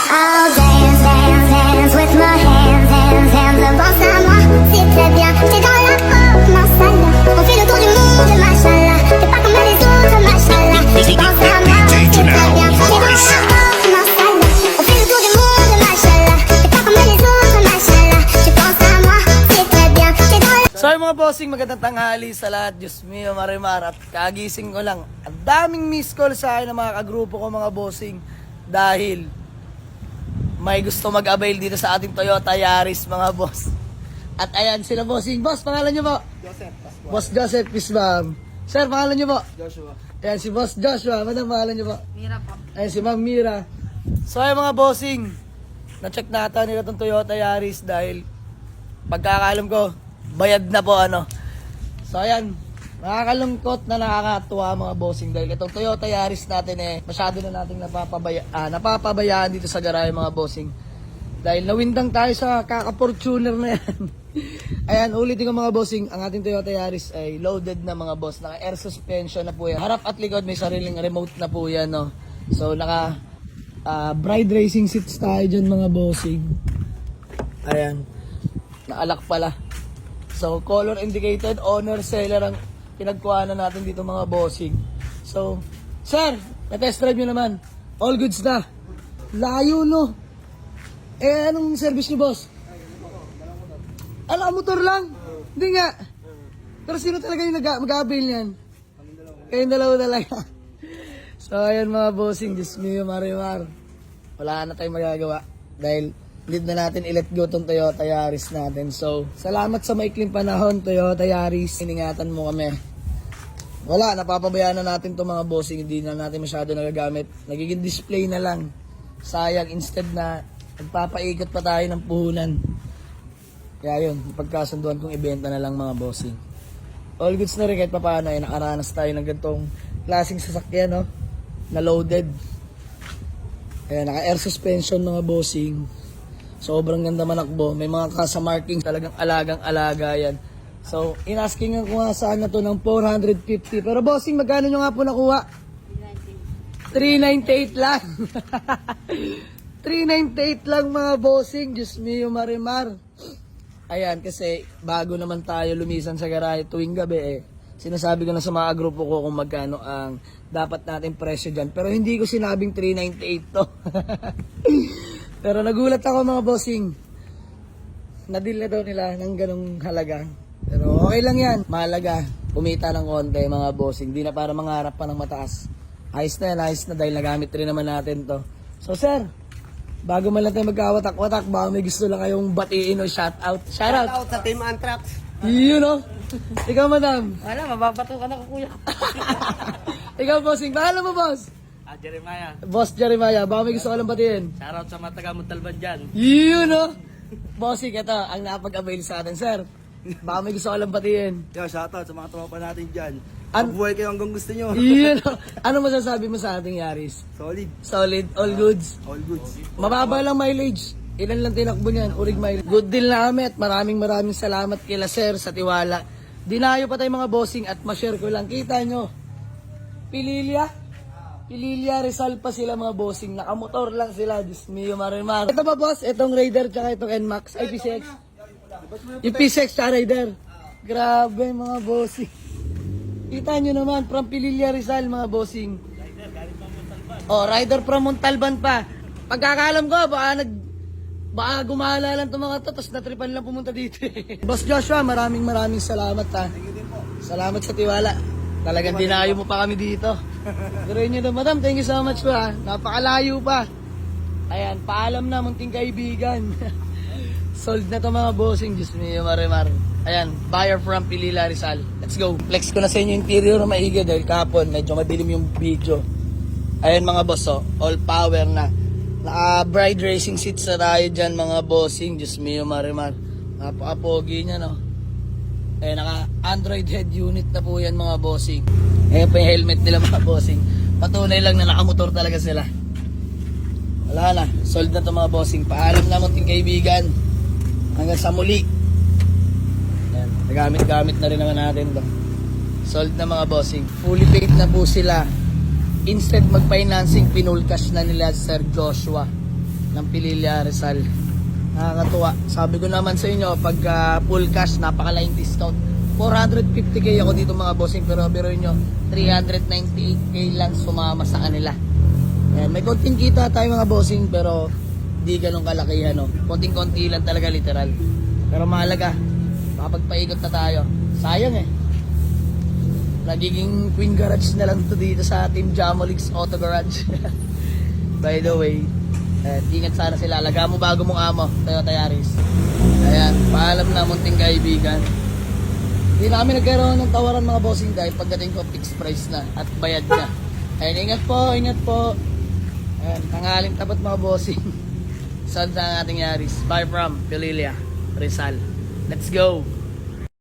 I'll dance, dance, dance with my hands, hands, hands. Pense à moi, c'est très bien. T'es dans la pop, mashallah. On fait le tour du monde, mashallah. T'es pas comme les autres, mashallah. Pense à moi, c'est très bien. T'es dans la pop, mashallah. On fait le tour du monde, mashallah. T'es pas comme les autres, mashallah. Tu penses à moi, c'est très bien. T'es dans la... So yung mga bossing, magandang tanghali sa lahat. Diyos mio, marimar. At kagising ko lang. Ang daming miss call sa akin ng mga kagrupo ko mga bossing. Dahil may gusto mag-avail dito sa ating Toyota Yaris mga boss. At ayan sila bossing. Boss, pangalan nyo po? Joseph Pascual. Boss Joseph, peace ma'am. Sir, pangalan nyo po? Joshua. Ayan si Boss Joshua. Madam, pangalan nyo po? Mira po. Ayan si Ma'am Mira. So ayan mga bossing, na-check nata nila itong Toyota Yaris dahil pagkakalam ko, bayad na po ano. So ayan, nakakalungkot na nakakatuwa mga bossing dahil itong Toyota Yaris natin masyado na nating napapabayaan dito sa garahe mga bossing. Dahil nawindang tayo sa kaka-Fortuner na yan. Ayan, ulitin ko mga bossing, ang ating Toyota Yaris ay loaded na mga boss. Naka air suspension na po yan. Harap at likod may sariling remote na po yan, no. So naka bride racing seats tayo dyan mga bossing. Ayan, naalak pala. So color indicated, owner, seller ang pinagkuhanan natin dito mga bossing. So, sir, na-test drive nyo naman. All goods na. Layo, no? Anong service nyo, boss? Motor lang? Hindi nga. Pero sino talaga yung mag-avail yan? Kayong dalawa talaga. So, ayan mga bossing. Diyos mio, marimar. Wala na tayong magagawa. Dahil need na natin i-let go tong Toyota Yaris natin. So, salamat sa maikling panahon, Toyota Yaris. Iningatan mo kami. Wala, napapabayaan na natin itong mga bossing. Hindi na natin masyado nagagamit. Nagiging display na lang. Sayang, instead na nagpapaikot pa tayo ng puhunan. Kaya yun, pagkasunduan kong ibenta na lang mga bossing. All goods na rin kahit papaano ay nakaranas tayo ng ganitong klaseng sasakyan, no? Na loaded. Kaya naka air suspension mga bossing. Sobrang ganda manakbo. May mga kasa markings talagang alagang-alaga yan. So, inasking ko nga sana to ng 450. Pero bossing, magkano nyo nga po nakuha? 398 lang. 398 lang mga bossing. Diyos mio, marimar. Ayan, kasi bago naman tayo lumisan sa garahe tuwing gabi sinasabi ko na sa mga grupo ko kung magkano ang dapat natin presyo dyan. Pero hindi ko sinabing 398 to. Pero nagulat ako mga bossing. Nadil na daw nila ng ganong halaga. Pero okay lang yan. Mahalaga. Kumita ng konti mga bossing. Hindi na para mangarap pa ng mataas. Ayos na yan, ayos na dahil nagamit rin naman natin to. So sir, bago man lang tayo magkawatak-watak, baka may gusto lang kayong batiin o shoutout. Shoutout! Shoutout sa Team Anthrax. Yun o. Ikaw madam. Wala, mababato ka na ko kuya. Ikaw bossing. Pangalan mo boss? Jeremiah. Boss Jeremiah. Baka may gusto ka lang batiin. Shoutout sa mga taga-Montalban dyan. Yun o. Bossing, ito ang napag-avail sa atin sir. Baka may gusto ka lang batiin. Yo, shoutout sa mga tropa natin dyan. An- Mabuhay kayo hanggang gusto nyo. Yun o. Ano masasabi mo sa ating Yaris? Solid. Solid, all goods. All goods. Mababa lang mileage. Ilan lang tinakbo niyan? Urig mileage. Good deal na kami at maraming salamat kila sir sa tiwala. Dinayo pa tayo mga bossing at ma-share ko lang. Kita nyo. Pililya Rizal pa sila mga bossing. Nakamotor lang sila. Diyos mio, marimar. Ito ba boss? Itong Raider tsaka itong NMAX. Ay, PCX. Yung PCX tsaka Raider. Grabe mga bossing. Kita nyo naman. From Pililya Rizal mga bossing. Rider from Montalban pa. Pagkakalam ko, baka gumala lang itong mga to, tapos natripan lang pumunta dito Boss Joshua, maraming salamat ha. Salamat sa tiwala. Talagang dinayo mo pa kami dito. Pero yun na madam, thank you so much po ha. Napakalayo pa. Ayan, paalam na munting kaibigan. Sold na to mga bossing, Diyos mio, marimar. Ayan, buyer from Pililya Rizal. Let's go. Flex ko na sa inyo interior na maigi dahil kapon, medyo madilim yung video. Ayan mga boss, all power na. Naka-bride racing seats na tayo dyan mga bossing. Diyos mio, marimar. Napaka-pogi niya, no? Naka-Android head unit na po yan mga bossing. Pa yung helmet nila mga bossing. Patunay lang na nakamotor talaga sila. Wala na. Sold na to mga bossing. Paalam na munting kaibigan. Hanggang sa muli. Ayan. Nagamit-gamit na rin naman natin to. Sold na mga bossing. Fully paid na po sila. Instead mag-financing, pinulcash na nila Sir Joshua. ng Pililla Rizal. Nakakatuwa. Sabi ko naman sa inyo, pag full cash, napakalaking discount. 450k ako dito mga bossing, pero biruin nyo, 398k lang sumama sa kanila. Ayan, may konting kita tayo mga bossing, pero di ganun kalaki no. Konting-konti lang talaga literal. Pero mahalaga, makapagpaikot na tayo. Sayang eh. Nagiging Queen Garage na lang to dito sa Team Jamolix Auto Garage. By the way, ingat sana sila. Laga mo bago mong amo, Toyota Yaris. Ayan, paalam na munting kaibigan. Hindi na kami nagkaroon ng tawaran mga bossing dahil pagdating ko fixed price na at bayad na. Ayan, ingat po, ingat po. Ayan, tanghaling tapat mga bossing. Saan sa ating Yaris? Bye from Pililla Rizal. Let's go!